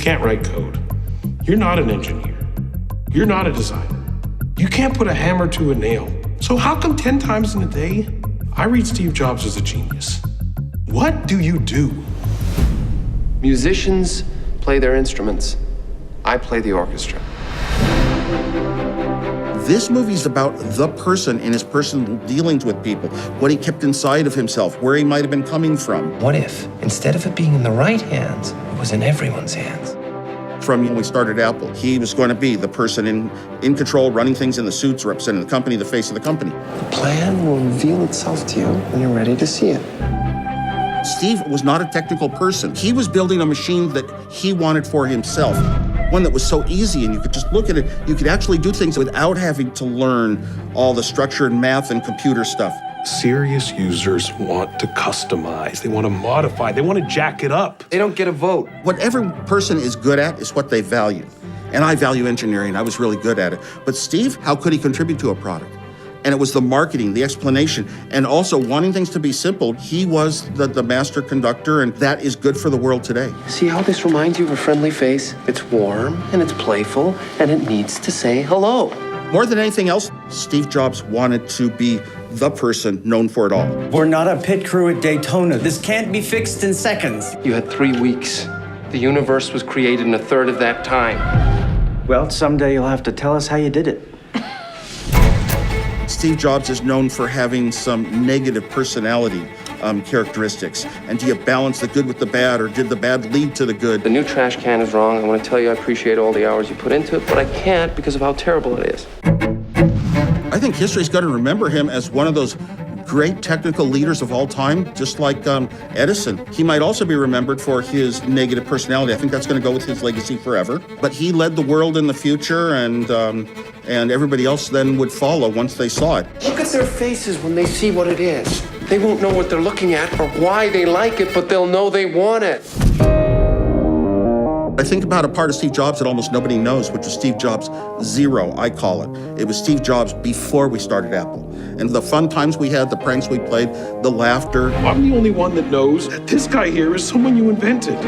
can't write code. You're not an engineer. You're not a designer. You can't put a hammer to a nail. So how come 10 times in a day, I read Steve Jobs as a genius? What do you do? Musicians play their instruments. I play the orchestra. This movie's about the person in his personal dealings with people, what he kept inside of himself, where he might have been coming from. What if, instead of it being in the right hands, it was in everyone's hands? From when we started Apple, he was going to be the person in control, running things in the suits, representing the company, the face of the company. The plan will reveal itself to you when you're ready to see it. Steve was not a technical person. He was building a machine that he wanted for himself. One that was so easy and you could just look at it. You could actually do things without having to learn all the structure and math and computer stuff. Serious users want to customize. They want to modify. They want to jack it up. They don't get a vote. What every person is good at is what they value. And I value engineering. I was really good at it. But Steve, how could he contribute to a product? And it was the marketing, the explanation, and also wanting things to be simple. He was the master conductor, and that is good for the world today. See how this reminds you of a friendly face? It's warm, and it's playful, and it needs to say hello. More than anything else, Steve Jobs wanted to be the person known for it all. We're not a pit crew at Daytona. This can't be fixed in seconds. You had 3 weeks. The universe was created in a third of that time. Well, someday you'll have to tell us how you did it. Steve Jobs is known for having some negative personality characteristics. And do you balance the good with the bad, or did the bad lead to the good? The new trash can is wrong. I want to tell you I appreciate all the hours you put into it, but I can't because of how terrible it is. I think history's going to remember him as one of those great technical leaders of all time, just like Edison. He might also be remembered for his negative personality. I think that's going to go with his legacy forever. But he led the world in the future, and everybody else then would follow once they saw it. Look at their faces when they see what it is. They won't know what they're looking at or why they like it, but they'll know they want it. I think about a part of Steve Jobs that almost nobody knows, which is Steve Jobs Zero, I call it. It was Steve Jobs before we started Apple. And the fun times we had, the pranks we played, the laughter. I'm the only one that knows this guy here is someone you invented.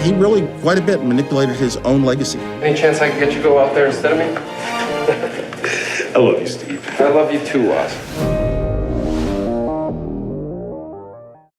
He really, quite a bit, manipulated his own legacy. Any chance I can get you to go out there instead of me? I love you, Steve. I love you too, Oz.